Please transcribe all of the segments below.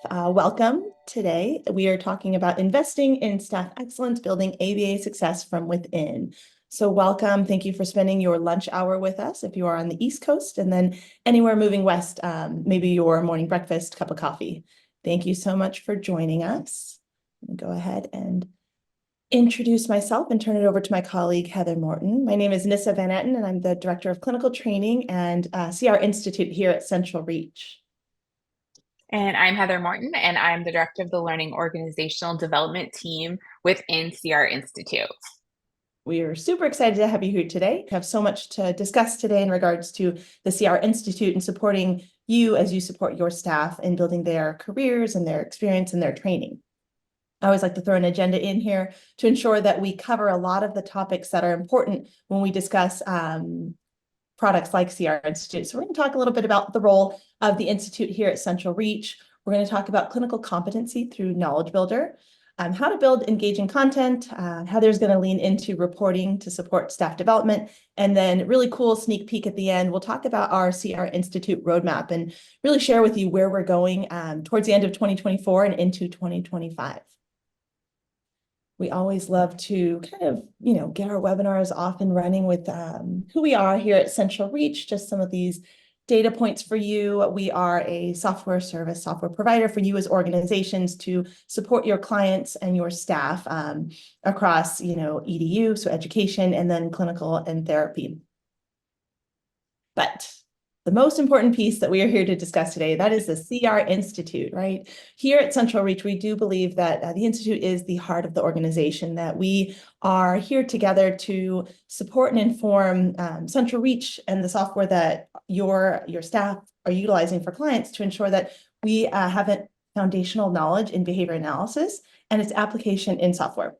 Welcome. Today, we are talking about investing in staff excellence, building ABA success from within. So welcome. Thank you for spending your lunch hour with us if you are on the East Coast, and then anywhere moving west, maybe your morning breakfast, cup of coffee. Thank you so much for joining us. Let me go ahead and introduce myself and turn it over to my colleague, Heather Morton. My name is Nissa Van Etten, and I'm the Director of Clinical Training and CR Institute here at CentralReach. And I'm Heather Morton, and I'm the director of the Learning Organizational Development Team within CR Institute. We are super excited to have you here today. We have so much to discuss today in regards to the CR Institute and supporting you as you support your staff in building their careers and their experience and their training. I always like to throw an agenda in here to ensure that we cover a lot of the topics that are important when we discuss products like CR Institute. So we're going to talk a little bit about the role of the Institute here at CentralReach. We're going to talk about clinical competency through Knowledge Builder, how to build engaging content, how there's going to lean into reporting to support staff development, and then really cool sneak peek at the end. We'll talk about our CR Institute roadmap and really share with you where we're going towards the end of 2024 and into 2025. We always love to kind of, get our webinars off and running with who we are here at CentralReach, just some of these data points for you. We are a software provider for you as organizations to support your clients and your staff across, EDU, so education, and then clinical and therapy. But the most important piece that we are here to discuss today, that is the CR Institute, right? Here at CentralReach, we do believe that the Institute is the heart of the organization, that we are here together to support and inform CentralReach and the software that your staff are utilizing for clients to ensure that we have a foundational knowledge in behavior analysis and its application in software.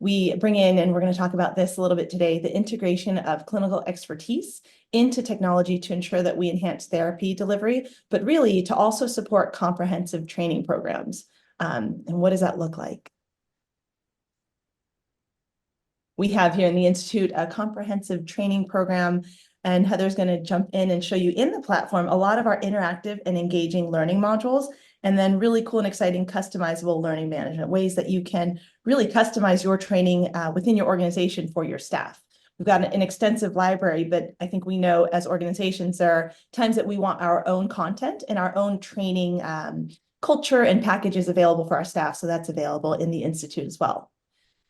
We bring in, and we're going to talk about this a little bit today, the integration of clinical expertise into technology to ensure that we enhance therapy delivery, but really to also support comprehensive training programs. And what does that look like? We have here in the Institute a comprehensive training program, and Heather's going to jump in and show you in the platform a lot of our interactive and engaging learning modules, and then really cool and exciting customizable learning management, ways that you can really customize your training within your organization for your staff. We've got an extensive library, but I think we know as organizations, there are times that we want our own content and our own training culture and packages available for our staff. So that's available in the Institute as well.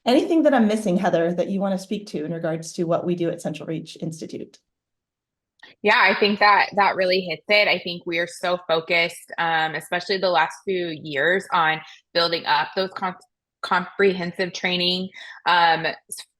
Anything that I'm missing, Heather, that you want to speak to in regards to what we do at CentralReach Institute? Yeah, I think that really hits it. I think we are so focused, especially the last few years, on building up those comprehensive training,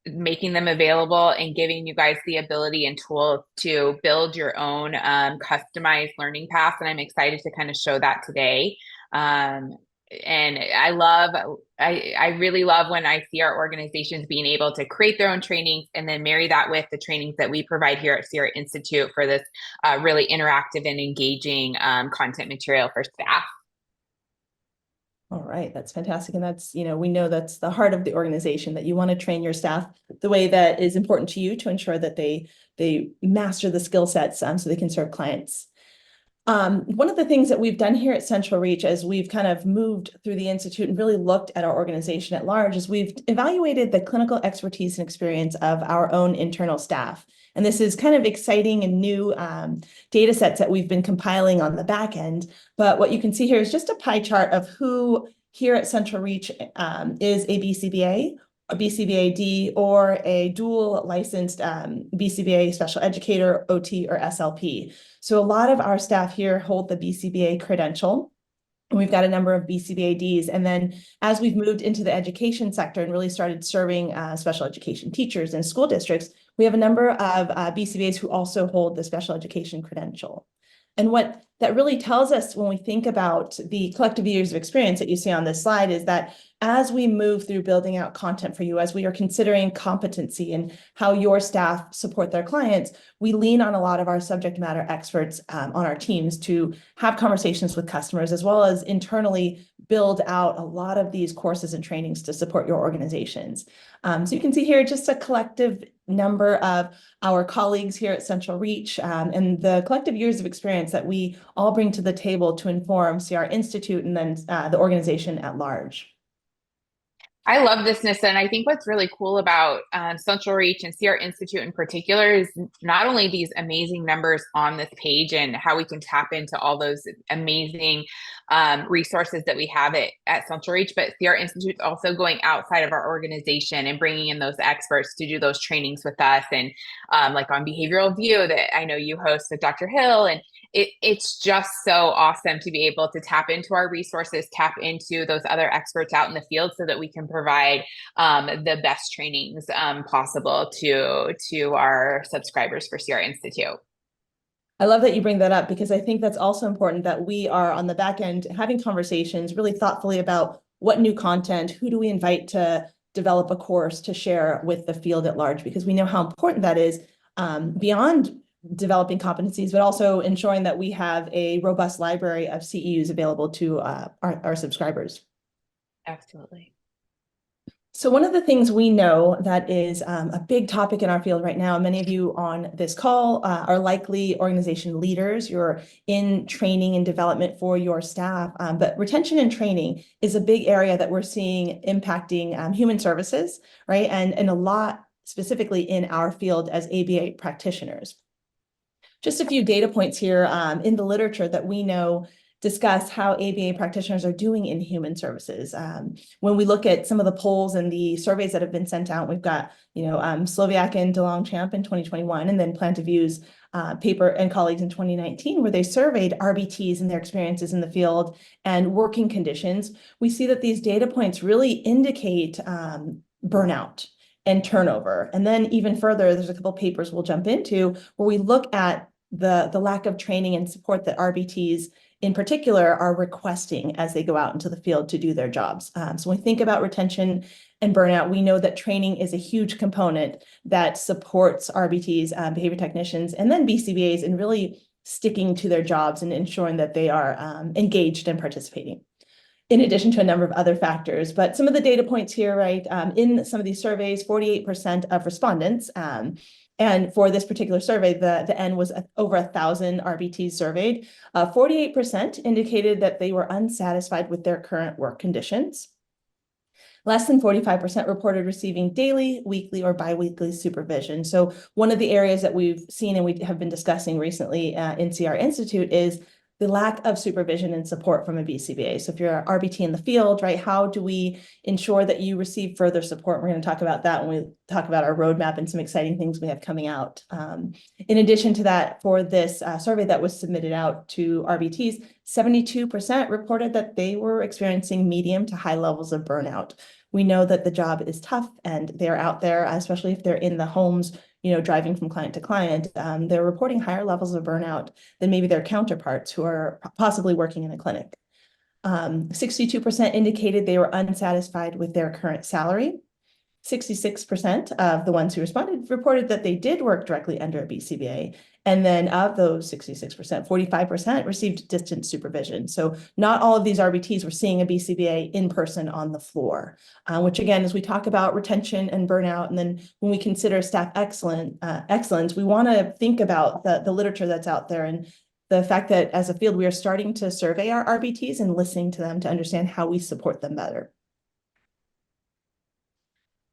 making them available and giving you guys the ability and tools to build your own customized learning paths. And I'm excited to kind of show that today. And I really love when I see our organizations being able to create their own trainings and then marry that with the trainings that we provide here at CR Institute for this really interactive and engaging content material for staff. All right, that's fantastic. And that's, we know that's the heart of the organization, that you want to train your staff the way that is important to you to ensure that they master the skill sets so they can serve clients. One of the things that we've done here at CentralReach as we've kind of moved through the Institute and really looked at our organization at large is we've evaluated the clinical expertise and experience of our own internal staff. And this is kind of exciting and new data sets that we've been compiling on the back end. But what you can see here is just a pie chart of who here at CentralReach is a BCBA, a BCBA-D, or a dual licensed BCBA special educator, OT, or SLP. So a lot of our staff here hold the BCBA credential. And we've got a number of BCBA-Ds. And then as we've moved into the education sector and really started serving special education teachers in school districts, we have a number of BCBAs who also hold the special education credential. And what that really tells us when we think about the collective years of experience that you see on this slide is that as we move through building out content for you, as we are considering competency and how your staff support their clients, we lean on a lot of our subject matter experts on our teams to have conversations with customers, as well as internally build out a lot of these courses and trainings to support your organizations. So you can see here just a collective number of our colleagues here at CentralReach and the collective years of experience that we all bring to the table to inform CR Institute and then the organization at large. I love this, Nissa, and I think what's really cool about CentralReach and CR Institute in particular is not only these amazing numbers on this page and how we can tap into all those amazing resources that we have at CentralReach, but CR Institute is also going outside of our organization and bringing in those experts to do those trainings with us, and like on behavioral view that I know you host with Dr. Hill, and it's just so awesome to be able to tap into our resources, tap into those other experts out in the field so that we can provide the best trainings possible to our subscribers for CR Institute. I love that you bring that up because I think that's also important that we are on the back end having conversations really thoughtfully about what new content, who do we invite to develop a course to share with the field at large, because we know how important that is beyond developing competencies, but also ensuring that we have a robust library of CEUs available to our subscribers. Absolutely. So one of the things we know that is a big topic in our field right now, many of you on this call are likely organization leaders. You're in training and development for your staff, but retention and training is a big area that we're seeing impacting human services, right? And a lot specifically in our field as ABA practitioners. Just a few data points here in the literature that we know discuss how ABA practitioners are doing in human services. When we look at some of the polls and the surveys that have been sent out, we've got, Sloviak and DeLongchamp in 2021, and then Plantaview's paper and colleagues in 2019, where they surveyed RBTs and their experiences in the field and working conditions. We see that these data points really indicate burnout and turnover. And then even further, there's a couple papers we'll jump into where we look at the lack of training and support that RBTs in particular are requesting as they go out into the field to do their jobs. So when we think about retention and burnout, we know that training is a huge component that supports RBTs, behavior technicians, and then BCBAs in really sticking to their jobs and ensuring that they are engaged and participating, in addition to a number of other factors. But some of the data points here, right, in some of these surveys, 48% of respondents, and for this particular survey, the N was over 1,000 RBTs surveyed, 48% indicated that they were unsatisfied with their current work conditions. Less than 45% reported receiving daily, weekly, or biweekly supervision. So one of the areas that we've seen and we have been discussing recently in CR Institute is the lack of supervision and support from a BCBA. So if you're an RBT in the field, right, how do we ensure that you receive further support? We're going to talk about that when we talk about our roadmap and some exciting things we have coming out. In addition to that, for this survey that was submitted out to RBTs, 72% reported that they were experiencing medium to high levels of burnout. We know that the job is tough and they're out there, especially if they're in the homes, driving from client to client, they're reporting higher levels of burnout than maybe their counterparts who are possibly working in a clinic. 62% indicated they were unsatisfied with their current salary. 66% of the ones who responded reported that they did work directly under a BCBA. And then of those 66%, 45% received distance supervision. So not all of these RBTs were seeing a BCBA in person on the floor, which again, as we talk about retention and burnout, and then when we consider staff excellence, we want to think about the literature that's out there and the fact that as a field, we are starting to survey our RBTs and listening to them to understand how we support them better.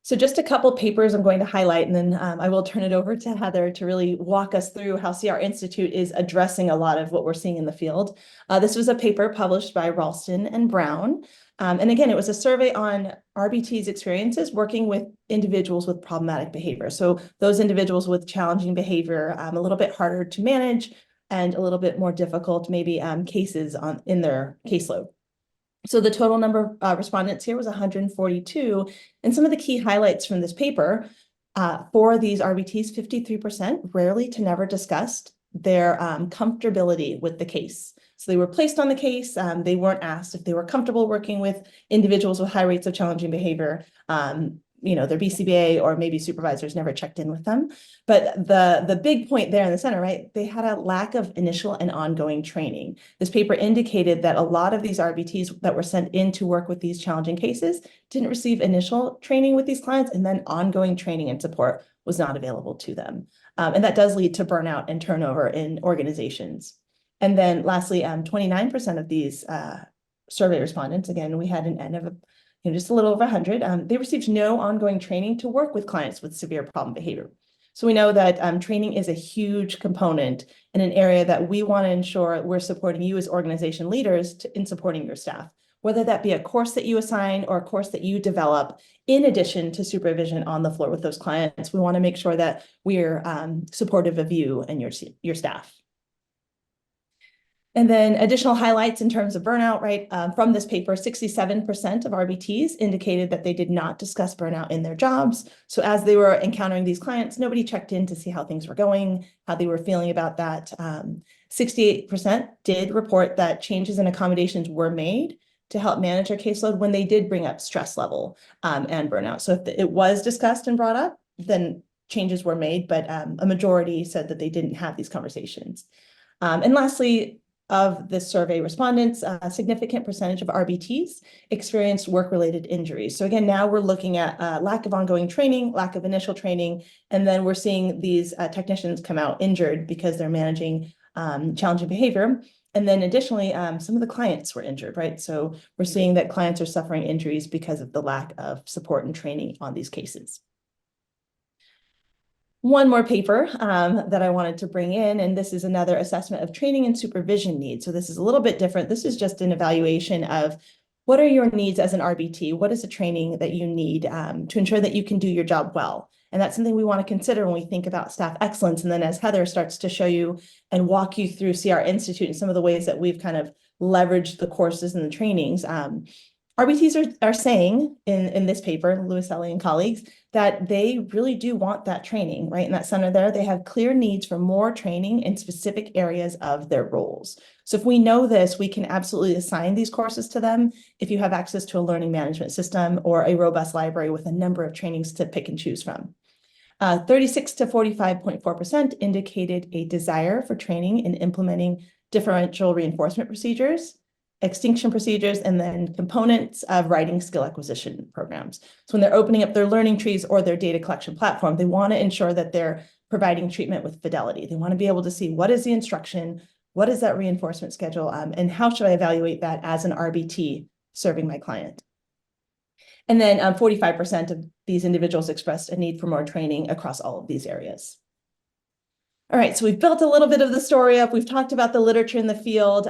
So just a couple papers I'm going to highlight, and then I will turn it over to Heather to really walk us through how CR Institute is addressing a lot of what we're seeing in the field. This was a paper published by Ralston and Brown. And again, it was a survey on RBT's experiences working with individuals with problematic behavior. So those individuals with challenging behavior, a little bit harder to manage and a little bit more difficult, maybe cases in their caseload. So the total number of respondents here was 142. And some of the key highlights from this paper, for these RBTs, 53% rarely to never discussed their comfortability with the case. So they were placed on the case. They weren't asked if they were comfortable working with individuals with high rates of challenging behavior. their BCBA or maybe supervisors never checked in with them. But the big point there in the center, right, they had a lack of initial and ongoing training. This paper indicated that a lot of these RBTs that were sent in to work with these challenging cases didn't receive initial training with these clients, and then ongoing training and support was not available to them. And that does lead to burnout and turnover in organizations. And then lastly, 29% of these survey respondents, again, we had an N of just a little over 100, they received no ongoing training to work with clients with severe problem behavior. So we know that training is a huge component in an area that we want to ensure we're supporting you as organization leaders in supporting your staff, whether that be a course that you assign or a course that you develop in addition to supervision on the floor with those clients. We want to make sure that we're supportive of you and your staff. And then additional highlights in terms of burnout, right? From this paper, 67% of RBTs indicated that they did not discuss burnout in their jobs. So as they were encountering these clients, nobody checked in to see how things were going, how they were feeling about that. 68% did report that changes and accommodations were made to help manage their caseload when they did bring up stress level and burnout. So if it was discussed and brought up, then changes were made, but a majority said that they didn't have these conversations. And lastly, of the survey respondents, a significant percentage of RBTs experienced work-related injuries. So again, now we're looking at lack of ongoing training, lack of initial training, and then we're seeing these technicians come out injured because they're managing challenging behavior. And then additionally, some of the clients were injured, right? So we're seeing that clients are suffering injuries because of the lack of support and training on these cases. One more paper that I wanted to bring in, and this is another assessment of training and supervision needs. So this is a little bit different. This is just an evaluation of what are your needs as an RBT? What is the training that you need to ensure that you can do your job well? And that's something we want to consider when we think about staff excellence. And then as Heather starts to show you and walk you through CR Institute and some of the ways that we've kind of leveraged the courses and the trainings, RBTs are saying in this paper, Lewis Ellie and colleagues, that they really do want that training, right? In that center there, they have clear needs for more training in specific areas of their roles. So if we know this, we can absolutely assign these courses to them if you have access to a learning management system or a robust library with a number of trainings to pick and choose from. 36 to 45.4% indicated a desire for training in implementing differential reinforcement procedures, extinction procedures, and then components of writing skill acquisition programs. So when they're opening up their learning trees or their data collection platform, they want to ensure that they're providing treatment with fidelity. They want to be able to see what is the instruction, what is that reinforcement schedule, and how should I evaluate that as an RBT serving my client. And then 45% of these individuals expressed a need for more training across all of these areas. All right, so we've built a little bit of the story up. We've talked about the literature in the field.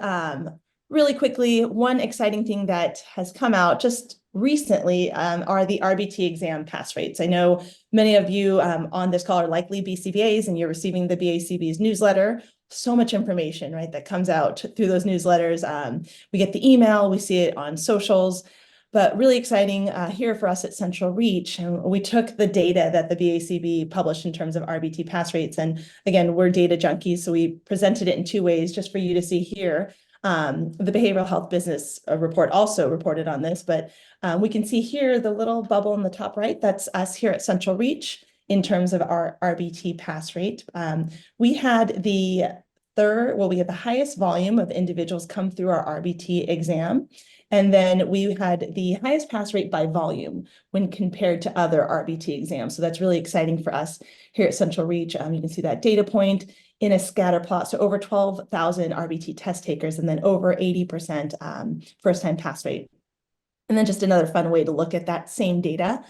Really quickly, one exciting thing that has come out just recently are the RBT exam pass rates. I know many of you on this call are likely BCBAs and you're receiving the BACB's newsletter. So much information, right, that comes out through those newsletters. We get the email, we see it on socials. But really exciting here for us at CentralReach, and we took the data that the BACB published in terms of RBT pass rates, and again, we're data junkies, so we presented it in two ways just for you to see here. The behavioral health business report also reported on this, but we can see here the little bubble in the top right, that's us here at CentralReach in terms of our RBT pass rate. We had the highest volume of individuals come through our RBT exam. And then we had the highest pass rate by volume when compared to other RBT exams. So that's really exciting for us here at CentralReach. You can see that data point in a scatter plot. So over 12,000 RBT test takers and then over 80% first-time pass rate. And then just another fun way to look at that same data,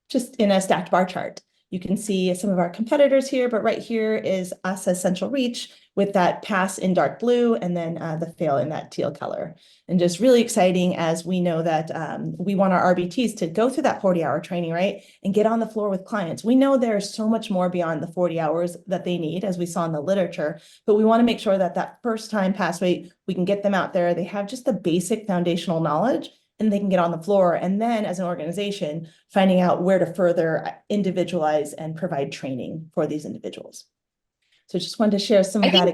just in a stacked bar chart. You can see some of our competitors here, but right here is us as CentralReach with that pass in dark blue and then the fail in that teal color. And just really exciting as we know that we want our RBTs to go through that 40-hour training, right? And get on the floor with clients. We know there's so much more beyond the 40 hours that they need, as we saw in the literature, but we want to make sure that that first time pass rate, we can get them out there. They have just the basic foundational knowledge and they can get on the floor. And then as an organization, finding out where to further individualize and provide training for these individuals. So just wanted to share some of that. I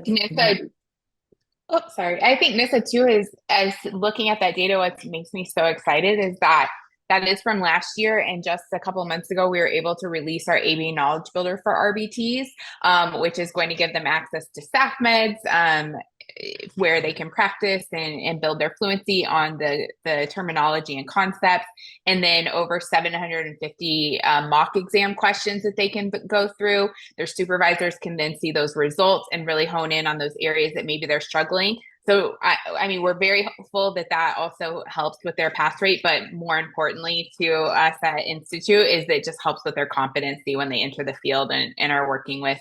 think Nissa too is, as looking at that data, what makes me so excited is that That is from last year. And just a couple of months ago, we were able to release our ABA Knowledge Builder for RBTs, which is going to give them access to staff meds, where they can practice and build their fluency on the terminology and concepts. And then over 750 mock exam questions that they can go through. Their supervisors can then see those results and really hone in on those areas that maybe they're struggling. So, I mean, we're very hopeful that that also helps with their pass rate, but more importantly to us at Institute is that it just helps with their competency when they enter the field and are working with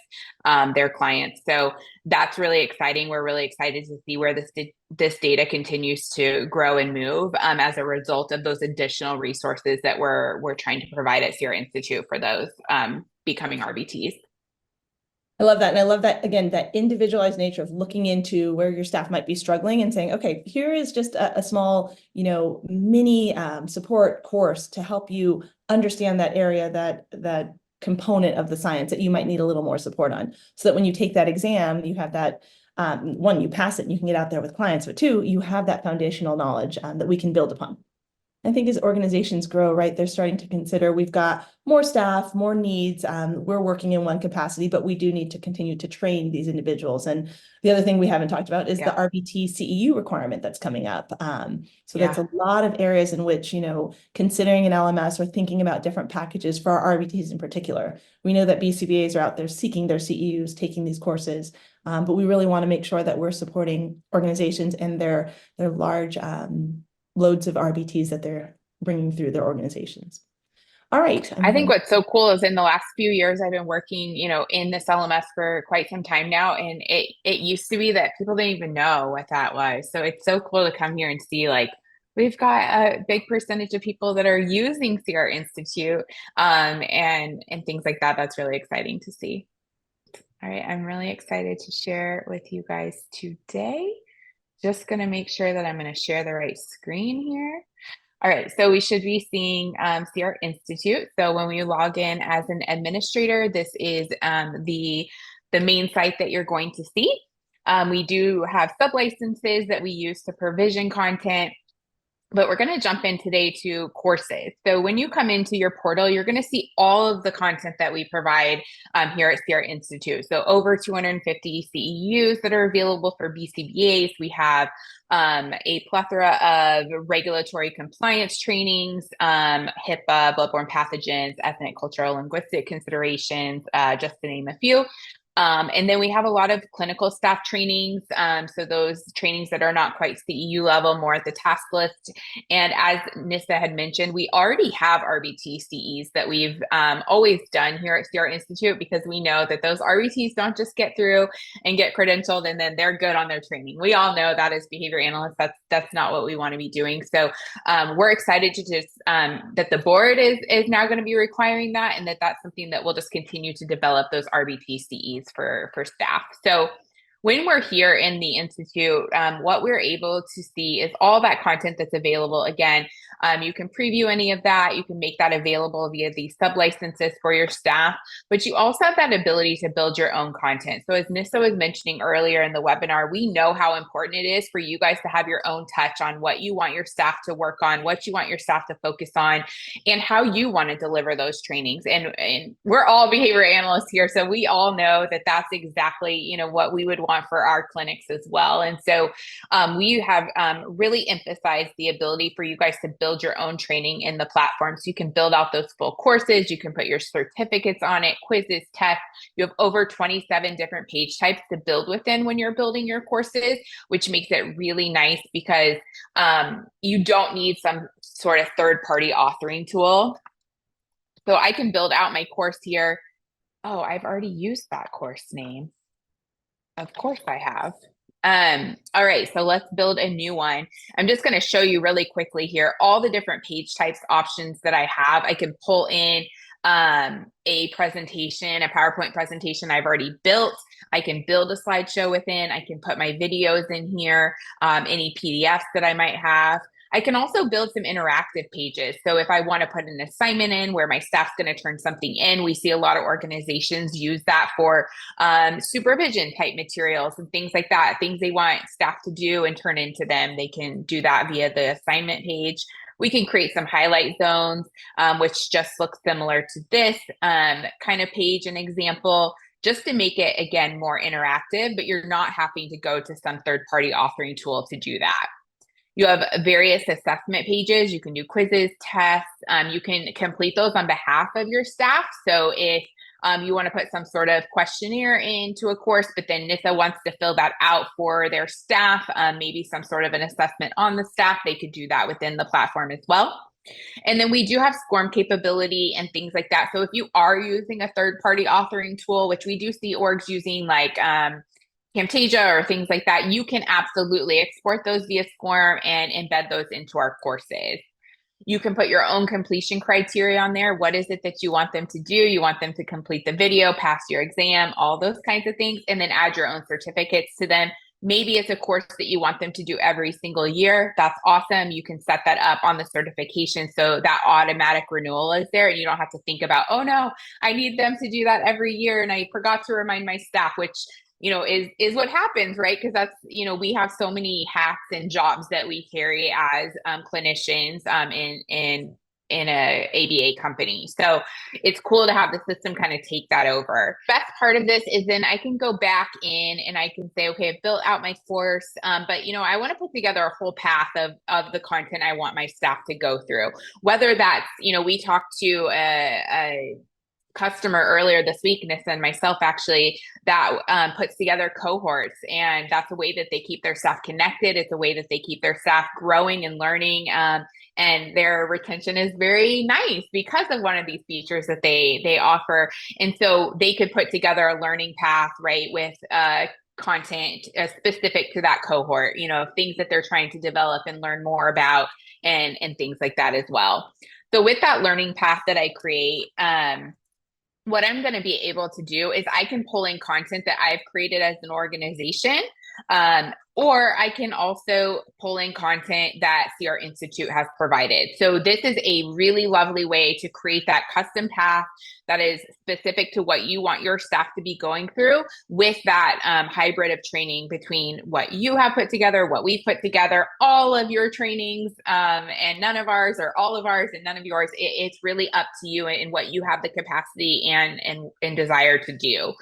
their clients. So that's really exciting. We're really excited to see where this data continues to grow and move as a result of those additional resources that we're trying to provide at Sierra Institute for those becoming RBTs. I love that. And I love that, again, that individualized nature of looking into where your staff might be struggling and saying, okay, here is just a small, mini support course to help you understand that area, that component of the science that you might need a little more support on. So that when you take that exam, you have that, one, you pass it and you can get out there with clients, but two, you have that foundational knowledge that we can build upon. I think as organizations grow, right, they're starting to consider we've got more staff, more needs. We're working in one capacity, but we do need to continue to train these individuals. And the other thing we haven't talked about is the RBT CEU requirement that's coming up. So that's a lot of areas in which, considering an LMS or thinking about different packages for our RBTs in particular. We know that BCBAs are out there seeking their CEUs, taking these courses, but we really want to make sure that we're supporting organizations and their large loads of RBTs that they're bringing through their organizations. All right. I think what's so cool is in the last few years, I've been working, in this LMS for quite some time now. And it used to be that people didn't even know what that was. So it's so cool to come here and see, like, we've got a big percentage of people that are using Sierra Institute and things like that. That's really exciting to see. All right. I'm really excited to share with you guys today. Just going to make sure that I'm going to share the right screen here. All right, so we should be seeing Sierra Institute. So when we log in as an administrator, this is the main site that you're going to see. We do have sub-licenses that we use to provision content. But we're going to jump in today to courses. So when you come into your portal, you're going to see all of the content that we provide here at Sierra Institute. So over 250 CEUs that are available for BCBAs. We have a plethora of regulatory compliance trainings, HIPAA, bloodborne pathogens, ethnic, cultural, linguistic considerations, just to name a few. And then we have a lot of clinical staff trainings. So those trainings that are not quite CEU level, more at the task list. And as Nissa had mentioned, we already have RBT CEs that we've always done here at Sierra Institute, because we know that those RBTs don't just get through and get credentialed and then they're good on their training. We all know that as behavior analysts, that's not what we want to be doing. So we're excited to just that the board is now going to be requiring that, and that's something that we'll just continue to develop those RBT CEs for staff. So when we're here in the Institute, what we're able to see is all that content that's available. Again, you can preview any of that. You can make that available via the sub-licenses for your staff, but you also have that ability to build your own content. So as Nissa was mentioning earlier in the webinar, we know how important it is for you guys to have your own touch on what you want your staff to work on, what you want your staff to focus on, and how you want to deliver those trainings. And we're all behavior analysts here, so we all know that that's exactly, what we would want for our clinics as well. And so we have really emphasized the ability for you guys to build your own training in the platform. So you can build out those full courses, you can put your certificates on it, quizzes, tests. You have over 27 different page types to build within when you're building your courses, which makes it really nice because you don't need some sort of third-party authoring tool. So I can build out my course here. Oh, I've already used that course name. Of course I have. All right, so let's build a new one. I'm just going to show you really quickly here all the different page types options that I have. I can pull in a presentation, a PowerPoint presentation I've already built. I can build a slideshow within. I can put my videos in here, any PDFs that I might have. I can also build some interactive pages. So if I want to put an assignment in where my staff's going to turn something in, we see a lot of organizations use that for supervision type materials and things like that, things they want staff to do and turn into them. They can do that via the assignment page. We can create some highlight zones, which just looks similar to this kind of page and example, just to make it, again, more interactive, but you're not having to go to some third-party authoring tool to do that. You have various assessment pages. You can do quizzes, tests. You can complete those on behalf of your staff. So if you want to put some sort of questionnaire into a course, but then Nissa wants to fill that out for their staff, maybe some sort of an assessment on the staff, they could do that within the platform as well. And then we do have SCORM capability and things like that. So if you are using a third-party authoring tool, which we do see orgs using, like Camtasia or things like that, you can absolutely export those via SCORM and embed those into our courses. You can put your own completion criteria on there. What is it that you want them to do? You want them to complete the video, pass your exam, all those kinds of things, and then add your own certificates to them. Maybe it's a course that you want them to do every single year. That's awesome. You can set that up on the certification so that automatic renewal is there and you don't have to think about, oh no, I need them to do that every year and I forgot to remind my staff, which is what happens, right? Because that's, we have so many hats and jobs that we carry as clinicians in a ABA company. So it's cool to have the system kind of take that over. Best part of this is then I can go back in and I can say, okay, I've built out my course, but I want to put together a whole path of the content I want my staff to go through. Whether that's, we talked to a customer earlier this week, Nissa and myself actually, that puts together cohorts, and that's a way that they keep their staff connected. It's a way that they keep their staff growing and learning, and their retention is very nice because of one of these features that they offer. And so they could put together a learning path, right, with content specific to that cohort, things that they're trying to develop and learn more about, and things like that as well. So with that learning path that I create, what I'm going to be able to do is I can pull in content that I've created as an organization, or I can also pull in content that CR Institute has provided. So this is a really lovely way to create that custom path that is specific to what you want your staff to be going through, with that hybrid of training between what you have put together, what we've put together, all of your trainings, and none of ours, or all of ours and none of yours. It's really up to you and what you have the capacity and desire to do.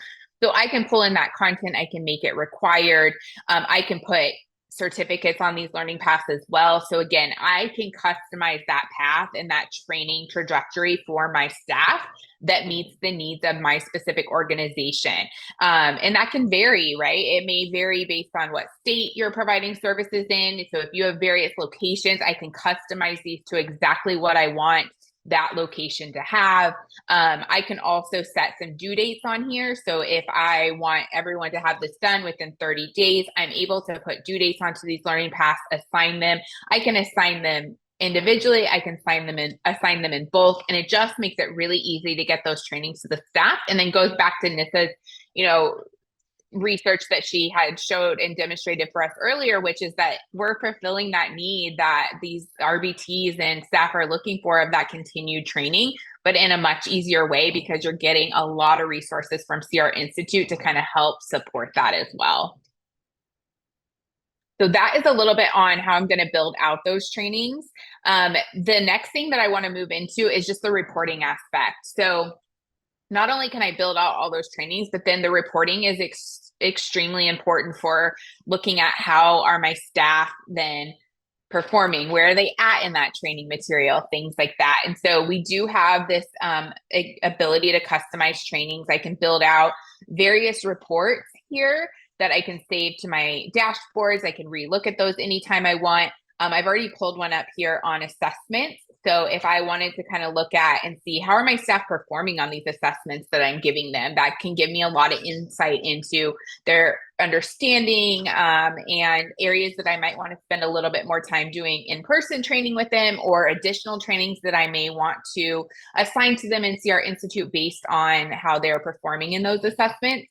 So I can pull in that content, I can make it required. I can put certificates on these learning paths as well. So again, I can customize that path and that training trajectory for my staff that meets the needs of my specific organization. And that can vary, right? It may vary based on what state you're providing services in. So if you have various locations, I can customize these to exactly what I want that location to have. I can also set some due dates on here. So if I want everyone to have this done within 30 days, I'm able to put due dates onto these learning paths, assign them. I can assign them individually, I can assign them in bulk, and it just makes it really easy to get those trainings to the staff. And then goes back to Nissa's, research that she had showed and demonstrated for us earlier, which is that we're fulfilling that need that these RBTs and staff are looking for, of that continued training, but in a much easier way, because you're getting a lot of resources from CR Institute to kind of help support that as well. So that is a little bit on how I'm going to build out those trainings. The next thing that I want to move into is just the reporting aspect. So not only can I build out all those trainings, but then the reporting is extremely important for looking at how are my staff then performing, where are they at in that training material, things like that. And so we do have this ability to customize trainings. I can build out various reports here that I can save to my dashboards. I can relook at those anytime I want. I've already pulled one up here on assessments. So if I wanted to kind of look at and see how are my staff performing on these assessments that I'm giving them, that can give me a lot of insight into their understanding, and areas that I might want to spend a little bit more time doing in-person training with them, or additional trainings that I may want to assign to them in CR Institute based on how they're performing in those assessments.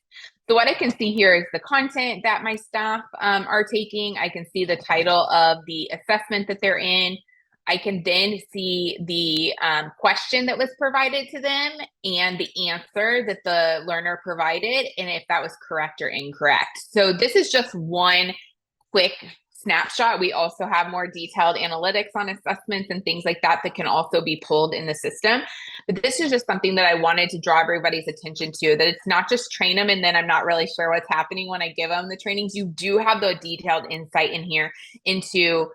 So what I can see here is the content that my staff are taking. I can see the title of the assessment that they're in. I can then see the question that was provided to them and the answer that the learner provided, and if that was correct or incorrect. So this is just one quick snapshot, we also have more detailed analytics on assessments and things like that that can also be pulled in the system. But this is just something that I wanted to draw everybody's attention to, that it's not just train them and then I'm not really sure what's happening when I give them the trainings. You do have the detailed insight in here into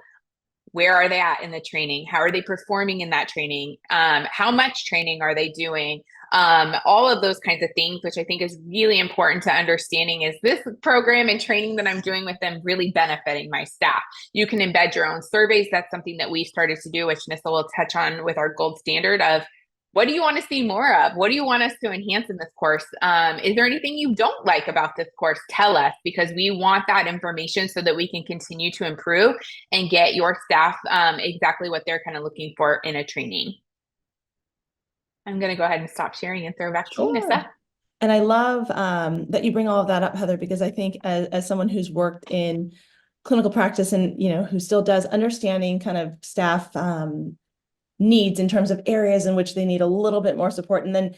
where are they at in the training? How are they performing in that training? How much training are they doing? All of those kinds of things, which I think is really important to understanding. Is this program and training that I'm doing with them really benefiting my staff? You can embed your own surveys. That's something that we started to do, which Nissa will touch on with our gold standard of, what do you want to see more of? What do you want us to enhance in this course? Is there anything you don't like about this course? Tell us, because we want that information so that we can continue to improve and get your staff exactly what they're kind of looking for in a training. I'm going to go ahead and stop sharing and throw back to you, Nissa. And I love that you bring all of that up, Heather, because I think as someone who's worked in clinical practice and, who still does, understanding kind of staff needs in terms of areas in which they need a little bit more support, and then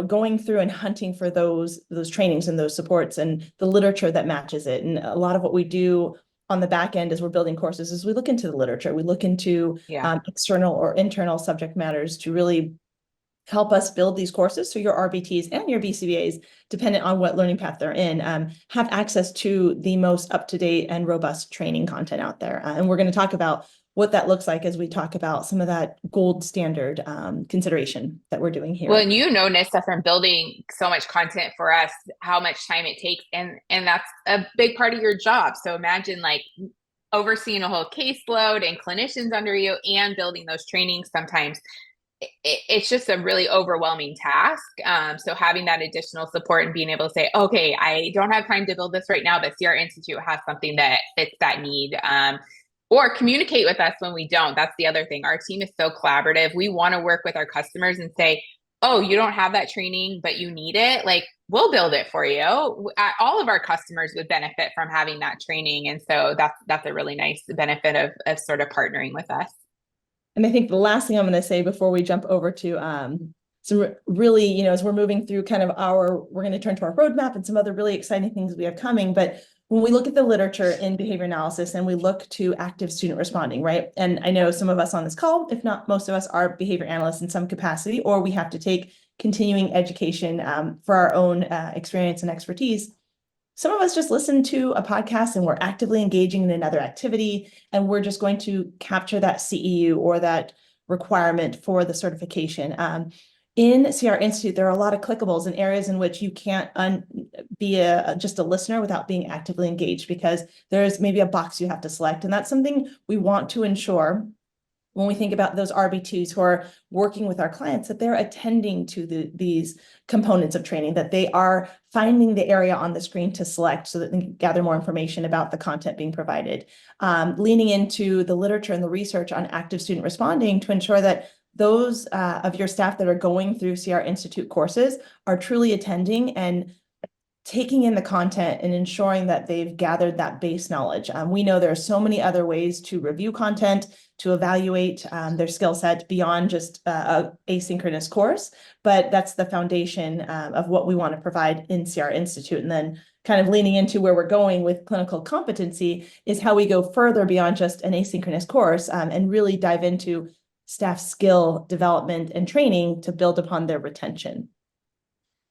going through and hunting for those trainings and those supports and the literature that matches it. And a lot of what we do on the back end as we're building courses is we look into the literature, we look into external or internal subject matters to really help us build these courses, so your RBTs and your BCBAs, dependent on what learning path they're in, have access to the most up-to-date and robust training content out there. And we're going to talk about what that looks like as we talk about some of that gold standard consideration that we're doing here. Well, and Nissa, from building so much content for us, how much time it takes, and that's a big part of your job. So imagine like overseeing a whole caseload and clinicians under you and building those trainings. Sometimes it's just a really overwhelming task. So having that additional support and being able to say, okay, I don't have time to build this right now, but CR Institute has something that fits that need. Or communicate with us when we don't. That's the other thing. Our team is so collaborative. We want to work with our customers and say, oh, you don't have that training, but you need it. Like, we'll build it for you. All of our customers would benefit from having that training. And so that's a really nice benefit of sort of partnering with us. And I think the last thing I'm going to say before we jump over to some really, as we're moving through kind of we're going to turn to our roadmap and some other really exciting things we have coming. But when we look at the literature in behavior analysis and we look to active student responding, right? And I know some of us on this call, if not most of us, are behavior analysts in some capacity, or we have to take continuing education for our own experience and expertise. Some of us just listen to a podcast and we're actively engaging in another activity, and we're just going to capture that CEU or that requirement for the certification. In CR Institute, there are a lot of clickables in areas in which you can't be just a listener without being actively engaged, because there's maybe a box you have to select. And that's something we want to ensure when we think about those RB2s who are working with our clients, that they're attending to these components of training, that they are finding the area on the screen to select so that they can gather more information about the content being provided. Leaning into the literature and the research on active student responding to ensure that those of your staff that are going through CR Institute courses are truly attending and taking in the content and ensuring that they've gathered that base knowledge. We know there are so many other ways to review content, to evaluate their skill set beyond just a asynchronous course, but that's the foundation of what we want to provide in CR Institute. And then kind of leaning into where we're going with clinical competency is how we go further beyond just an asynchronous course and really dive into staff skill development and training to build upon their retention.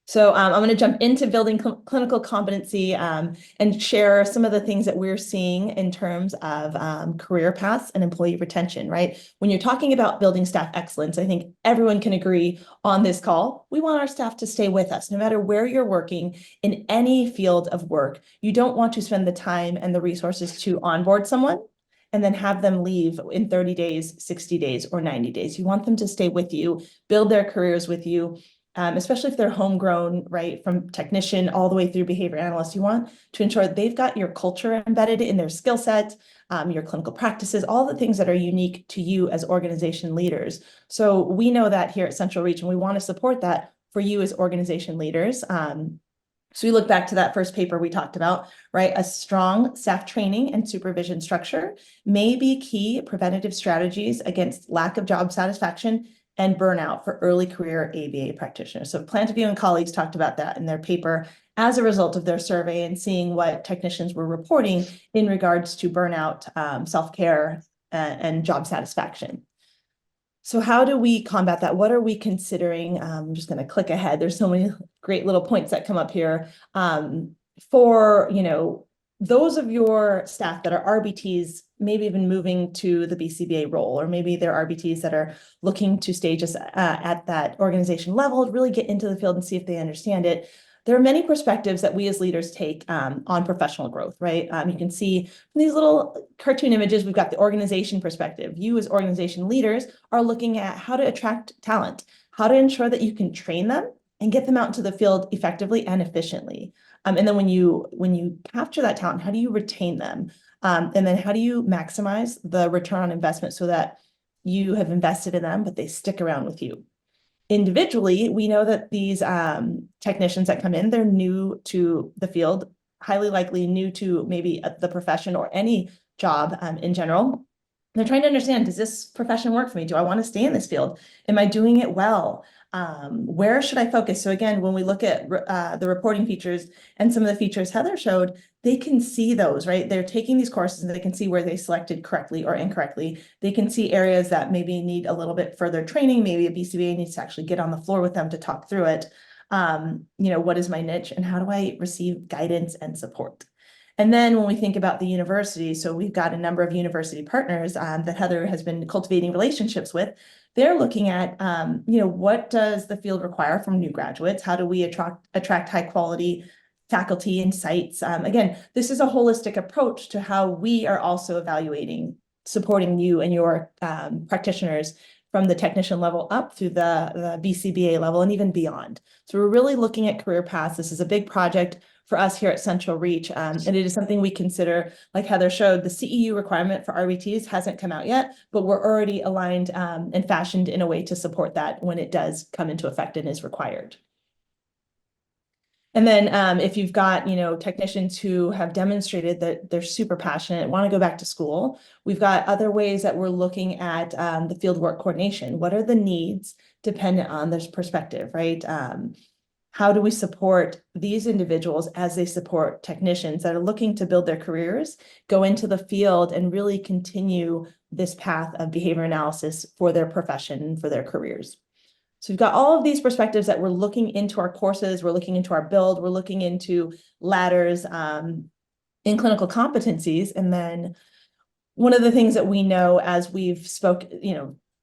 So I'm going to jump into building clinical competency and share some of the things that we're seeing in terms of career paths and employee retention, right? When you're talking about building staff excellence, I think everyone can agree on this call. We want our staff to stay with us no matter where you're working in any field of work. You don't want to spend the time and the resources to onboard someone and then have them leave in 30 days, 60 days, or 90 days. You want them to stay with you, build their careers with you. Especially if they're homegrown, right, from technician all the way through behavior analyst. You want to ensure that they've got your culture embedded in their skill set, your clinical practices, all the things that are unique to you as organization leaders. So we know that here at CentralReach, and we want to support that for you as organization leaders. So we look back to that first paper we talked about, right? A strong staff training and supervision structure may be key preventative strategies against lack of job satisfaction and burnout for early career ABA practitioners. So Plantiview and colleagues talked about that in their paper as a result of their survey and seeing what technicians were reporting in regards to burnout, self-care, and job satisfaction. So how do we combat that? What are we considering? I'm just going to click ahead. There's so many great little points that come up here. For, those of your staff that are RBTs, maybe even moving to the BCBA role, or maybe they're RBTs that are looking to stage us at that organization level, to really get into the field and see if they understand it. There are many perspectives that we as leaders take on professional growth, right? You can see from these little cartoon images, we've got the organization perspective. You as organization leaders are looking at how to attract talent, how to ensure that you can train them and get them out into the field effectively and efficiently. And then when you capture that talent, how do you retain them? And then how do you maximize the return on investment so that you have invested in them, but they stick around with you? Individually, we know that these technicians that come in, they're new to the field, highly likely new to maybe the profession or any job in general. They're trying to understand, does this profession work for me? Do I want to stay in this field? Am I doing it well? Where should I focus? So again, when we look at the reporting features and some of the features Heather showed, they can see those, right? They're taking these courses and they can see where they selected correctly or incorrectly. They can see areas that maybe need a little bit further training. Maybe a BCBA needs to actually get on the floor with them to talk through it. What is my niche and how do I receive guidance and support? And then when we think about the university, so we've got a number of university partners that Heather has been cultivating relationships with. They're looking at, what does the field require from new graduates? How do we attract high quality faculty and sites? Again, this is a holistic approach to how we are also evaluating, supporting you and your practitioners from the technician level up through the BCBA level and even beyond. So we're really looking at career paths. This is a big project for us here at CentralReach, and it is something we consider, like Heather showed, the CEU requirement for RBTs hasn't come out yet, but we're already aligned and fashioned in a way to support that when it does come into effect and is required. And then if you've got, technicians who have demonstrated that they're super passionate, want to go back to school, we've got other ways that we're looking at the field work coordination. What are the needs dependent on this perspective, right? How do we support these individuals as they support technicians that are looking to build their careers, go into the field and really continue this path of behavior analysis for their profession, for their careers? So we've got all of these perspectives that we're looking into our courses, we're looking into our build, we're looking into ladders in clinical competencies. And then one of the things that we know as we've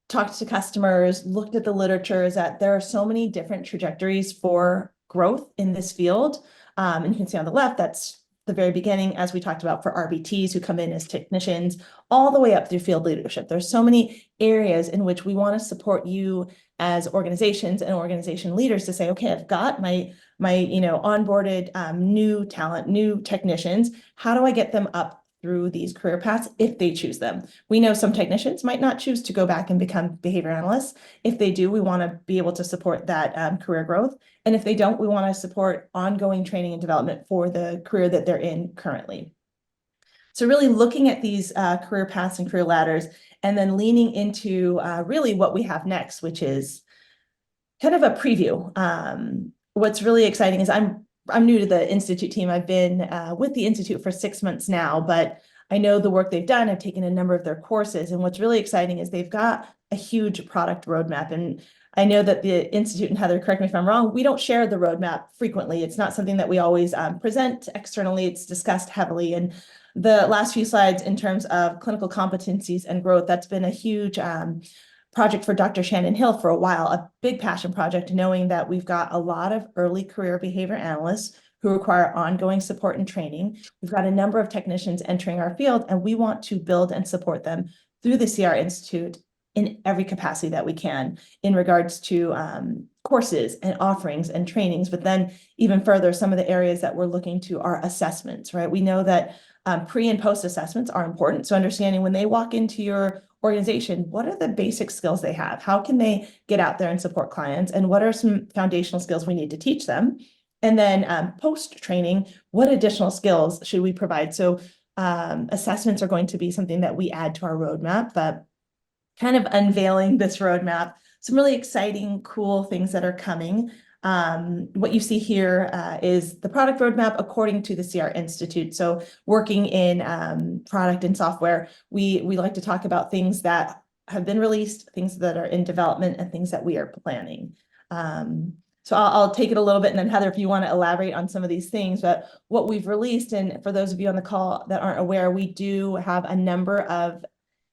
talked to customers, looked at the literature, is that there are so many different trajectories for growth in this field. And you can see on the left, that's the very beginning, as we talked about for RBTs who come in as technicians, all the way up through field leadership. There's so many areas in which we want to support you as organizations and organization leaders to say, okay, I've got my onboarded new talent, new technicians. How do I get them up through these career paths if they choose them? We know some technicians might not choose to go back and become behavior analysts. If they do, we want to be able to support that career growth. And if they don't, we want to support ongoing training and development for the career that they're in currently. So really looking at these career paths and career ladders, and then leaning into really what we have next, which is kind of a preview. What's really exciting is I'm new to the Institute team. I've been with the Institute for 6 months now, but I know the work they've done. I've taken a number of their courses, and what's really exciting is they've got a huge product roadmap. And I know that the Institute, and Heather, correct me if I'm wrong, we don't share the roadmap frequently. It's not something that we always present externally. It's discussed heavily. And the last few slides in terms of clinical competencies and growth, that's been a huge project for Dr. Shannon Hill for a while, a big passion project, knowing that we've got a lot of early career behavior analysts who require ongoing support and training. We've got a number of technicians entering our field, and we want to build and support them through the CR Institute in every capacity that we can in regards to courses and offerings and trainings. But then even further, some of the areas that we're looking to are assessments, right? We know that pre and post assessments are important. So understanding when they walk into your organization, what are the basic skills they have? How can they get out there and support clients? And what are some foundational skills we need to teach them? And then post-training, what additional skills should we provide? So assessments are going to be something that we add to our roadmap, but kind of unveiling this roadmap some really exciting, cool things that are coming. What you see here is the product roadmap according to the CR Institute. So working in product and software, we like to talk about things that have been released, things that are in development, and things that we are planning. So I'll take it a little bit, and then Heather, if you want to elaborate on some of these things, but what we've released, and for those of you on the call that aren't aware, we do have a number of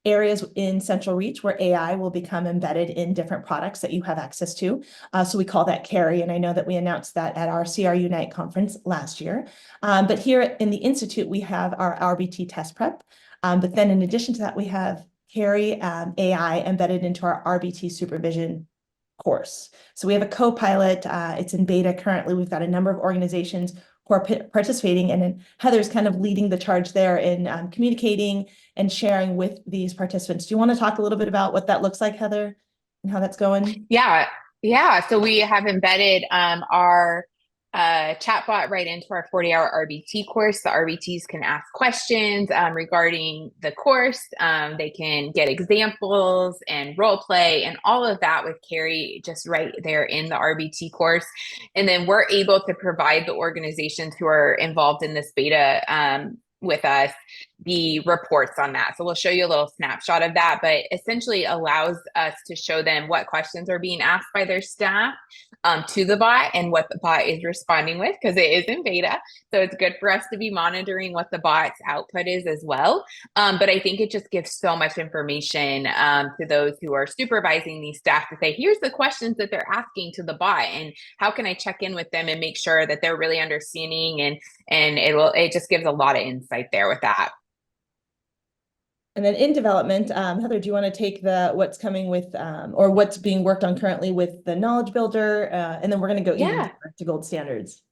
areas in CentralReach where AI will become embedded in different products that you have access to. So we call that carry, and I know that we announced that at our CR Unite conference last year. But here in the Institute, we have our RBT test prep. But then in addition to that, we have carry AI embedded into our RBT supervision course. So we have a co-pilot, it's in beta currently. We've got a number of organizations who are participating, and then Heather's kind of leading the charge there in communicating and sharing with these participants. Do you want to talk a little bit about what that looks like, Heather, and how that's going? Yeah. So we have embedded our chatbot right into our 40-hour RBT course. The RBTs can ask questions regarding the course. They can get examples and role play and all of that with Carrie just right there in the RBT course. And then we're able to provide the organizations who are involved in this beta with us the reports on that. So we'll show you a little snapshot of that, but essentially allows us to show them what questions are being asked by their staff to the bot and what the bot is responding with, because it is in beta. So it's good for us to be monitoring what the bot's output is as well. But I think it just gives so much information to those who are supervising these staff to say, here's the questions that they're asking to the bot, and how can I check in with them and make sure that they're really understanding, and it just gives a lot of insight there with that. And then in development, Heather, do you want to take what's coming with or what's being worked on currently with the knowledge builder? And then we're going to go even deeper to gold standards.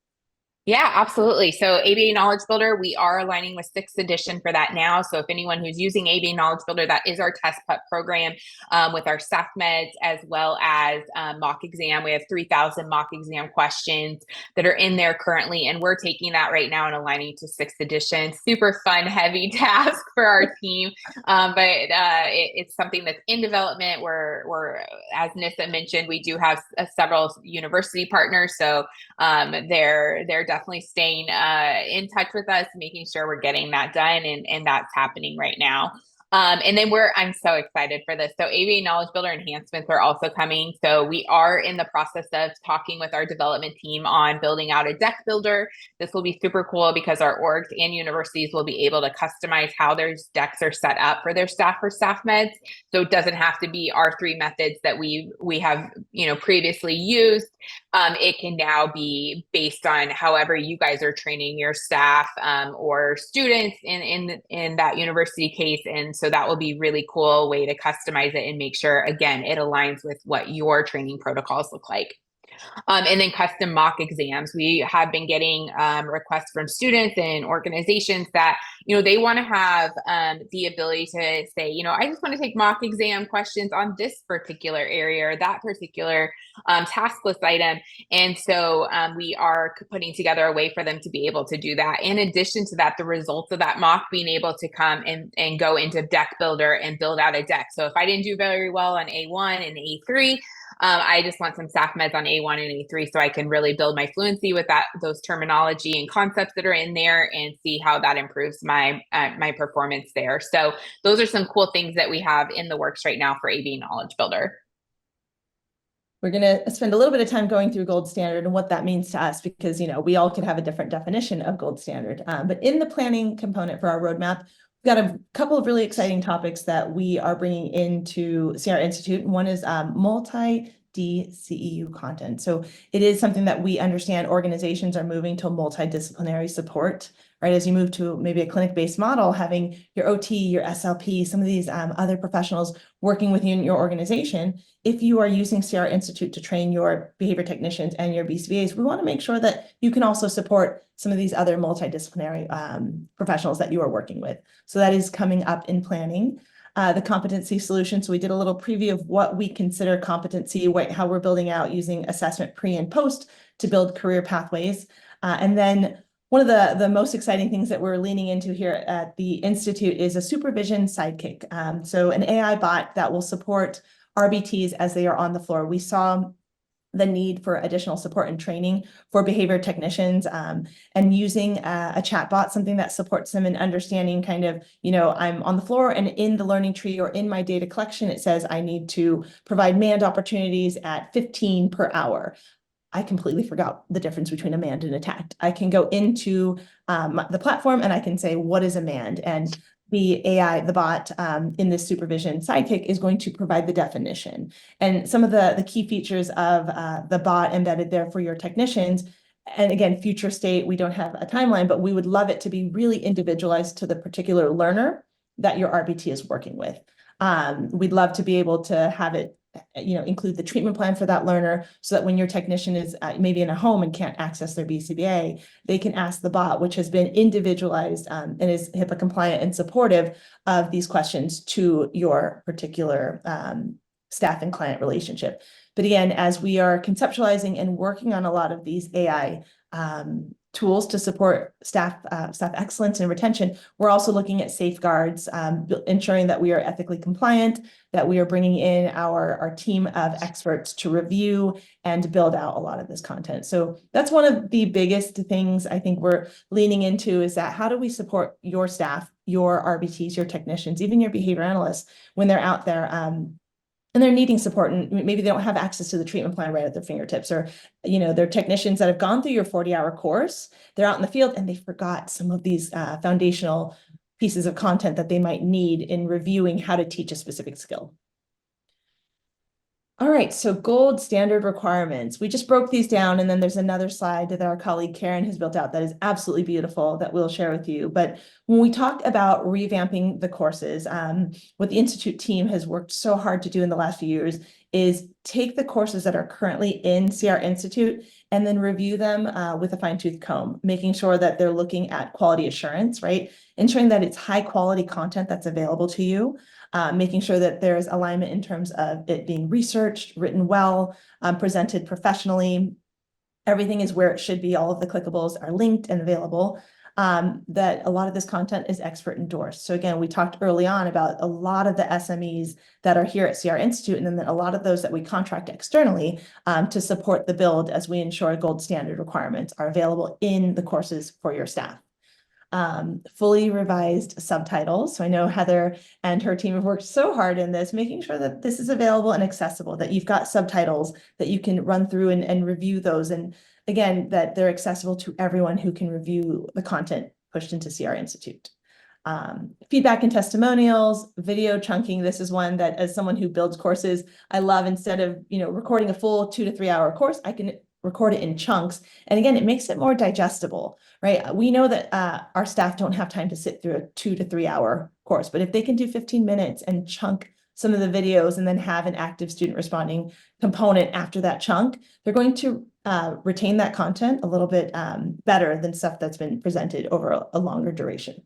Yeah, absolutely. So ABA Knowledge Builder, we are aligning with 6th edition for that now. So if anyone who's using ABA Knowledge Builder, that is our test prep program with our staff meds as well as mock exam. We have 3,000 mock exam questions that are in there currently, and we're taking that right now and aligning to 6th edition. Super fun, heavy task for our team, but it's something that's in development. We're as Nissa mentioned, we do have several university partners, so they're definitely staying in touch with us, making sure we're getting that done, and that's happening right now. And then I'm so excited for this. So ABA Knowledge Builder enhancements are also coming. So we are in the process of talking with our development team on building out a deck builder. This will be super cool because our orgs and universities will be able to customize how their decks are set up for their staff for staff meds. So it doesn't have to be our 3 methods that we have previously used. It can now be based on however you guys are training your staff or students in that university case. And so that will be really cool way to customize it and make sure, again, it aligns with what your training protocols look like. And then custom mock exams. We have been getting requests from students and organizations that, they want to have the ability to say, I just want to take mock exam questions on this particular area or that particular task list item. And so we are putting together a way for them to be able to do that. In addition to that, the results of that mock being able to come and go into deck builder and build out a deck. So if I didn't do very well on A1 and A3, I just want some staff meds on A1 and A3 so I can really build my fluency with those terminology and concepts that are in there and see how that improves my performance there. So those are some cool things that we have in the works right now for ABA Knowledge Builder. We're going to spend a little bit of time going through gold standard and what that means to us, because, we all could have a different definition of gold standard. But in the planning component for our roadmap, we've got a couple of really exciting topics that we are bringing into CR Institute. One is multi-CEU content. So it is something that we understand organizations are moving to multidisciplinary support, right? As you move to maybe a clinic-based model, having your OT, your SLP, some of these other professionals working with you in your organization. If you are using CR Institute to train your behavior technicians and your BCBAs, we want to make sure that you can also support some of these other multidisciplinary professionals that you are working with. So that is coming up in planning. The competency solution. So we did a little preview of what we consider competency, how we're building out using assessment pre and post to build career pathways. And then one of the most exciting things that we're leaning into here at the Institute is a supervision sidekick. So an AI bot that will support RBTs as they are on the floor. We saw the need for additional support and training for behavior technicians, and using a chatbot, something that supports them in understanding kind of, I'm on the floor and in the learning tree or in my data collection, it says I need to provide manned opportunities at 15 per hour. I completely forgot the difference between a manned and a tagged. I can go into the platform and I can say, what is a manned? And the AI, the bot in this supervision sidekick is going to provide the definition. And some of the key features of the bot embedded there for your technicians. And again, future state, we don't have a timeline, but we would love it to be really individualized to the particular learner that your RBT is working with. We'd love to be able to have it include the treatment plan for that learner so that when your technician is maybe in a home and can't access their BCBA, they can ask the bot, which has been individualized and is HIPAA compliant and supportive of these questions to your particular staff and client relationship. But again, as we are conceptualizing and working on a lot of these AI tools to support staff excellence and retention, we're also looking at safeguards, ensuring that we are ethically compliant, that we are bringing in our team of experts to review and build out a lot of this content. So that's one of the biggest things I think we're leaning into, is that how do we support your staff, your RBTs, your technicians, even your behavior analysts when they're out there and they're needing support, and maybe they don't have access to the treatment plan right at their fingertips, or they're technicians that have gone through your 40-hour course, they're out in the field and they forgot some of these foundational pieces of content that they might need in reviewing how to teach a specific skill. All right, so gold standard requirements. We just broke these down, and then there's another slide that our colleague Karen has built out that is absolutely beautiful that we'll share with you. But when we talked about revamping the courses, what the Institute team has worked so hard to do in the last few years is take the courses that are currently in CR Institute and then review them with a fine-tooth comb, making sure that they're looking at quality assurance, right? Ensuring that it's high quality content that's available to you. Making sure that there's alignment in terms of it being researched, written well, presented professionally. Everything is where it should be. All of the clickables are linked and available. That a lot of this content is expert endorsed. So again, we talked early on about a lot of the SMEs that are here at CR Institute, and then a lot of those that we contract externally to support the build as we ensure gold standard requirements are available in the courses for your staff. Fully revised subtitles. So I know Heather and her team have worked so hard in this, making sure that this is available and accessible, that you've got subtitles that you can run through and review those. And again, that they're accessible to everyone who can review the content pushed into CR Institute. Feedback and testimonials, video chunking. This is one that, as someone who builds courses, I love. Instead of recording a full 2 to 3 hour course, I can record it in chunks. And again, it makes it more digestible, right? We know that our staff don't have time to sit through a 2 to 3 hour course, but if they can do 15 minutes and chunk some of the videos and then have an active student responding component after that chunk, they're going to retain that content a little bit better than stuff that's been presented over a longer duration.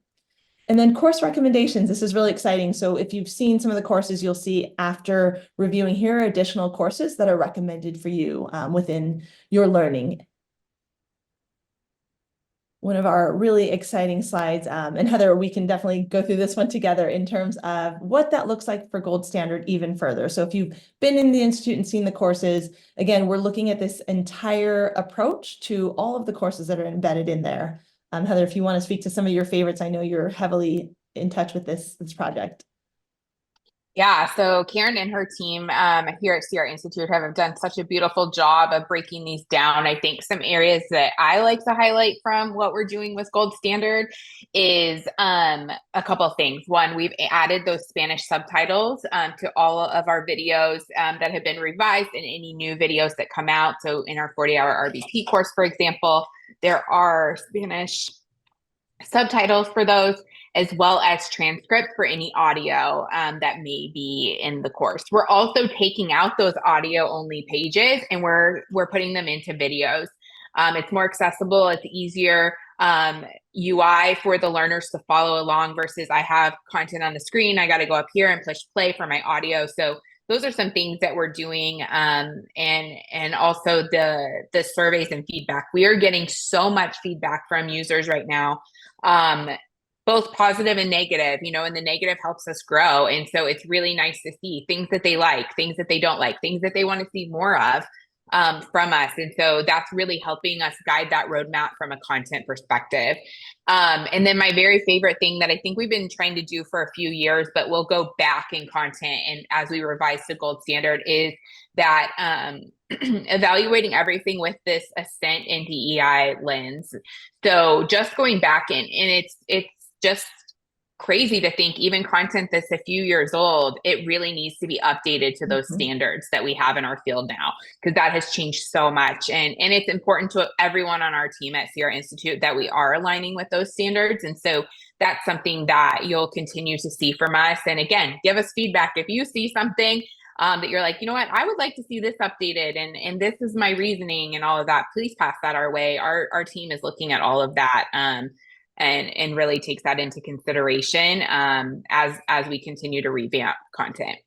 And then course recommendations. This is really exciting. So if you've seen some of the courses, you'll see after reviewing, here are additional courses that are recommended for you within your learning. One of our really exciting slides, and Heather, we can definitely go through this one together in terms of what that looks like for gold standard even further. So if you've been in the Institute and seen the courses, again, we're looking at this entire approach to all of the courses that are embedded in there. Heather, if you want to speak to some of your favorites, I know you're heavily in touch with this project. Yeah, so Karen and her team here at CR Institute have done such a beautiful job of breaking these down. I think some areas that I like to highlight from what we're doing with Gold Standard is a couple of things. One, we've added those Spanish subtitles to all of our videos that have been revised, and any new videos that come out. So in our 40-hour RBT course, for example, there are Spanish subtitles for those, as well as transcripts for any audio that may be in the course. We're also taking out those audio only pages and we're putting them into videos. It's more accessible, it's easier UI for the learners to follow along versus I have content on the screen, I got to go up here and push play for my audio. So those are some things that we're doing, and also the surveys and feedback. We are getting so much feedback from users right now both positive and negative, and the negative helps us grow. And so it's really nice to see things that they like, things that they don't like, things that they want to see more of from us. And so that's really helping us guide that roadmap from a content perspective. And then my very favorite thing that I think we've been trying to do for a few years, but we'll go back in content and as we revise to gold standard is that evaluating everything with this Ascent and DEI lens. So just going back and it's just crazy to think even content that's a few years old, it really needs to be updated to those standards that we have in our field now, because that has changed so much. And it's important to everyone on our team at Sierra Institute that we are aligning with those standards. And so that's something that you'll continue to see from us. And again, give us feedback. If you see something that you're like, you know what, I would like to see this updated and this is my reasoning and all of that, please pass that our way. Our team is looking at all of that. And really takes that into consideration as we continue to revamp content.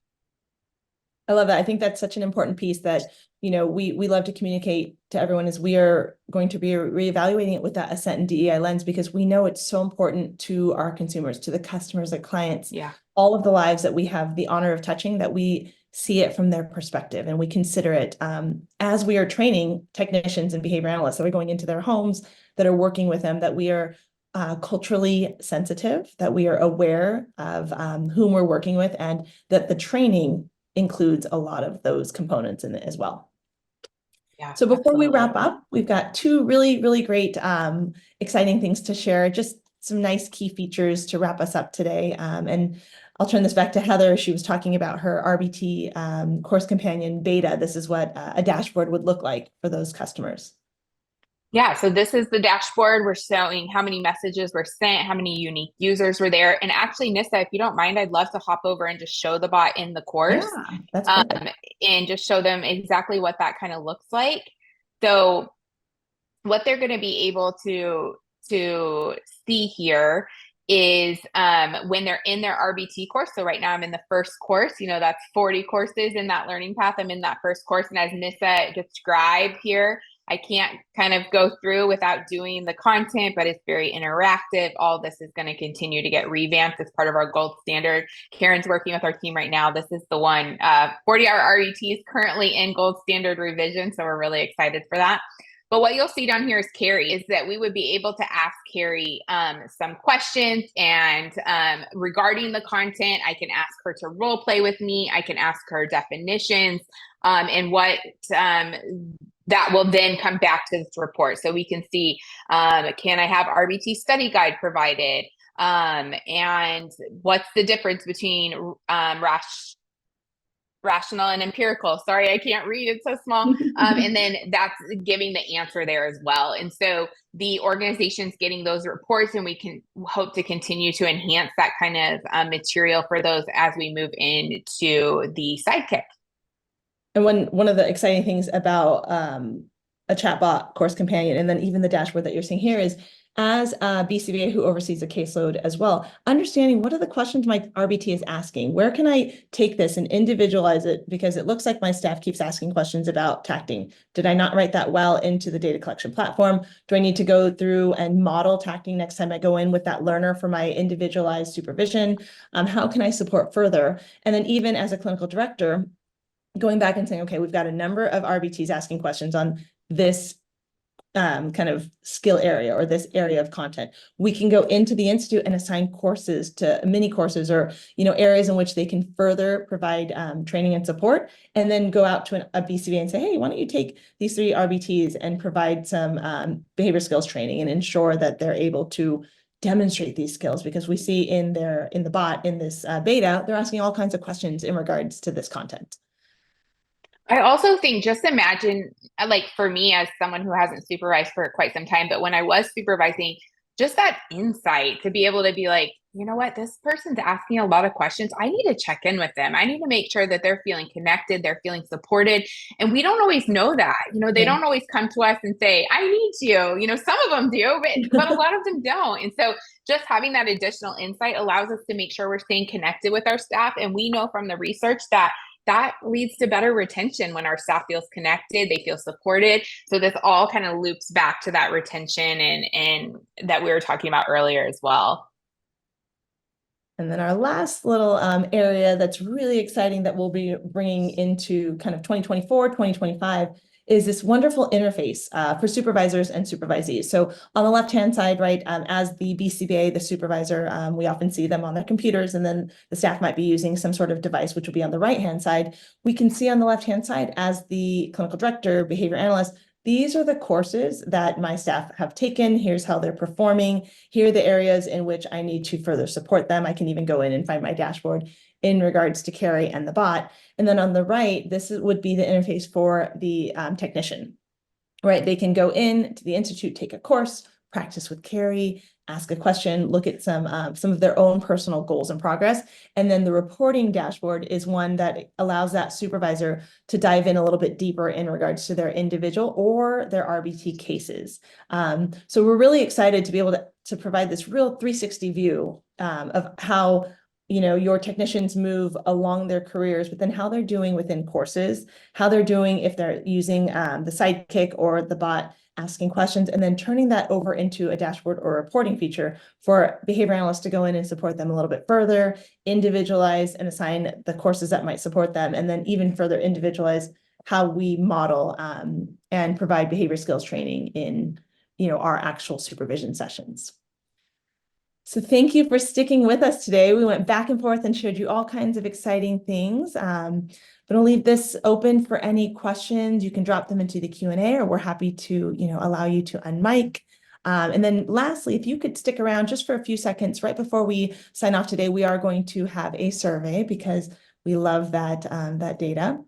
I love that. I think that's such an important piece that, we love to communicate to everyone as we are going to be reevaluating it with that Ascent and DEI lens, because we know it's so important to our consumers, to the customers, the clients, all of the lives that we have the honor of touching, that we see it from their perspective and we consider it as we are training technicians and behavior analysts that are going into their homes, that are working with them, that we are culturally sensitive, that we are aware of whom we're working with, and that the training includes a lot of those components in it as well. Yeah. So before absolutely. we wrap up, we've got two really, really great, exciting things to share, just some nice key features to wrap us up today. And I'll turn this back to Heather. She was talking about her RBT course companion beta. This is what a dashboard would look like for those customers. Yeah, so this is the dashboard. We're showing how many messages were sent, how many unique users were there. And actually, Nissa, if you don't mind, I'd love to hop over and just show the bot in the course. Yeah, that's perfect. And just show them exactly what that kind of looks like. So what they're going to be able to see here is when they're in their RBT course. So right now I'm in the first course, that's 40 courses in that learning path. I'm in that first course. And as Nissa described here, I can't kind of go through without doing the content, but it's very interactive. All this is going to continue to get revamped as part of our gold standard. Karen's working with our team right now. This is the one. 40-hour RET is currently in gold standard revision, so we're really excited for that. But what you'll see down here is Carrie, is that we would be able to ask Carrie some questions, and regarding the content, I can ask her to role play with me. I can ask her definitions and what that will then come back to this report. So we can see, can I have RBT study guide provided? And what's the difference between rational and empirical? Sorry, I can't read, it's so small. And then that's giving the answer there as well. And so the organization's getting those reports, and we can hope to continue to enhance that kind of material for those as we move into the sidekick. And one of the exciting things about a chatbot course companion, and then even the dashboard that you're seeing here, is as a BCBA who oversees a caseload as well, understanding what are the questions my RBT is asking. Where can I take this and individualize it? Because it looks like my staff keeps asking questions about tacting. Did I not write that well into the data collection platform? Do I need to go through and model tacting next time I go in with that learner for my individualized supervision? How can I support further? And then even as a clinical director, going back and saying, okay, we've got a number of RBTs asking questions on this kind of skill area or this area of content. We can go into the institute and assign courses to mini courses, or areas in which they can further provide training and support, and then go out to a BCBA and say, hey, why don't you take these 3 RBTs and provide some behavior skills training and ensure that they're able to demonstrate these skills, because we see in the bot in this beta, they're asking all kinds of questions in regards to this content. I also think, just imagine, like for me as someone who hasn't supervised for quite some time, but when I was supervising, just that insight to be able to be like, you know what, this person's asking a lot of questions. I need to check in with them. I need to make sure that they're feeling connected, they're feeling supported. And we don't always know that. They don't always come to us and say, I need you. Some of them do, but a lot of them don't. And so just having that additional insight allows us to make sure we're staying connected with our staff. And we know from the research that leads to better retention when our staff feels connected, they feel supported. So this all kind of loops back to that retention and that we were talking about earlier as well. And then our last little area that's really exciting that we'll be bringing into kind of 2024, 2025 is this wonderful interface for supervisors and supervisees. So on the left-hand side, right, as the BCBA, the supervisor, we often see them on their computers, and then the staff might be using some sort of device, which will be on the right-hand side. We can see on the left-hand side as the clinical director, behavior analyst, these are the courses that my staff have taken. Here's how they're performing. Here are the areas in which I need to further support them. I can even go in and find my dashboard in regards to Carrie and the bot. And then on the right, would be the interface for the technician, right? They can go in to the Institute, take a course, practice with Carrie, ask a question, look at some of their own personal goals and progress. And then the reporting dashboard is one that allows that supervisor to dive in a little bit deeper in regards to their individual or their RBT cases. So we're really excited to be able to provide this real 360 view of how your technicians move along their careers, but then how they're doing within courses, how they're doing if they're using the sidekick or the bot, asking questions, and then turning that over into a dashboard or reporting feature for behavior analysts to go in and support them a little bit further, individualize and assign the courses that might support them, and then even further individualize how we model and provide behavior skills training in our actual supervision sessions. So thank you for sticking with us today. We went back and forth and showed you all kinds of exciting things. But I'll leave this open for any questions. You can drop them into the Q&A, or we're happy to, allow you to unmic. And then lastly, if you could stick around just for a few seconds right before we sign off today, we are going to have a survey because we love that, that data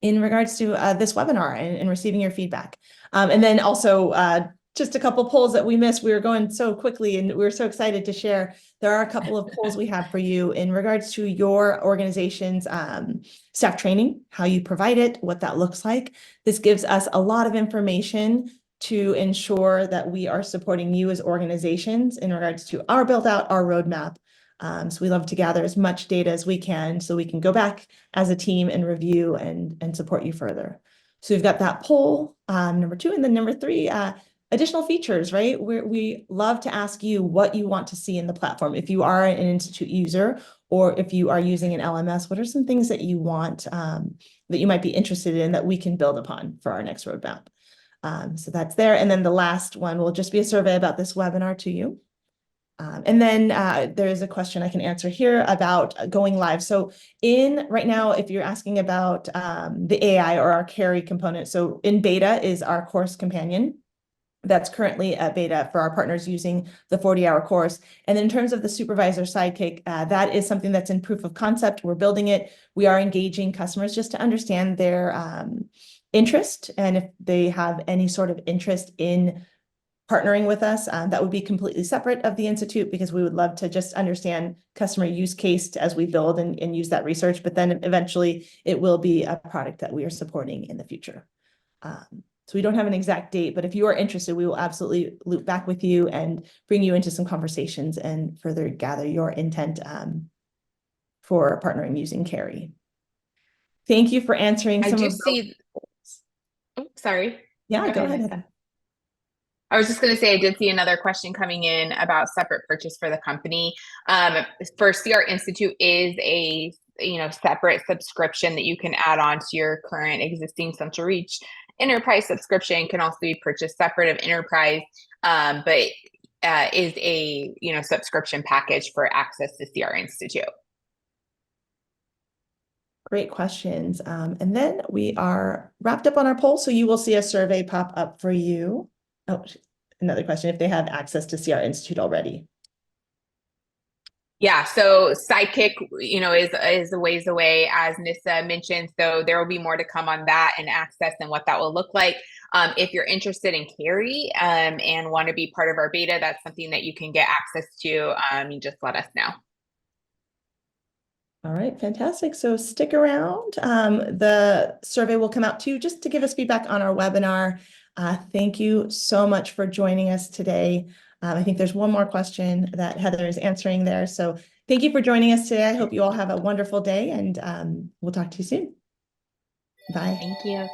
in regards to this webinar and receiving your feedback. And then also, just a couple polls that we missed. We were going so quickly and we were so excited to share. There are a couple of polls we have for you in regards to your organization's staff training, how you provide it, what that looks like. This gives us a lot of information to ensure that we are supporting you as organizations in regards to our build out, our roadmap. So we love to gather as much data as we can so we can go back as a team and review and support you further. So we've got that poll, number 2, and then number 3, additional features, right? We love to ask you what you want to see in the platform. If you are an Institute user or if you are using an LMS, what are some things that you want, that you might be interested in that we can build upon for our next roadmap? So that's there. And then the last one will just be a survey about this webinar to you. And then there is a question I can answer here about going live. So right now, if you're asking about the AI or our Carrie component, so in beta is our course companion. That's currently a beta for our partners using the 40-hour course. And in terms of the supervisor sidekick, that is something that's in proof of concept. We're building it. We are engaging customers just to understand their interest. And if they have any sort of interest in partnering with us, that would be completely separate of the Institute, because we would love to just understand customer use case as we build and use that research. But then eventually it will be a product that we are supporting in the future. So we don't have an exact date, but if you are interested, we will absolutely loop back with you and bring you into some conversations and further gather your intent for partnering using Carrie. Thank you for answering some of those. Oh, sorry. Yeah, go ahead. Heather. I was just going to say, I did see another question coming in about separate purchase for the company. For CR Institute is a separate subscription that you can add on to your current existing CentralReach enterprise subscription. Can also be purchased separate of enterprise, but is a subscription package for access to CR Institute. Great questions. And then we are wrapped up on our poll, so you will see a survey pop up for you. Oh, another question, if they have access to CR Institute already. Yeah, so Sidekick, is a ways away, as Nissa mentioned. So there will be more to come on that and access and what that will look like. If you're interested in Carrie and want to be part of our beta, that's something that you can get access to. You just let us know. All right, fantastic. So stick around. The survey will come out too, just to give us feedback on our webinar. Thank you so much for joining us today. I think there's one more question that Heather is answering there. So thank you for joining us today. I hope you all have a wonderful day, and we'll talk to you soon. Bye. Thank you.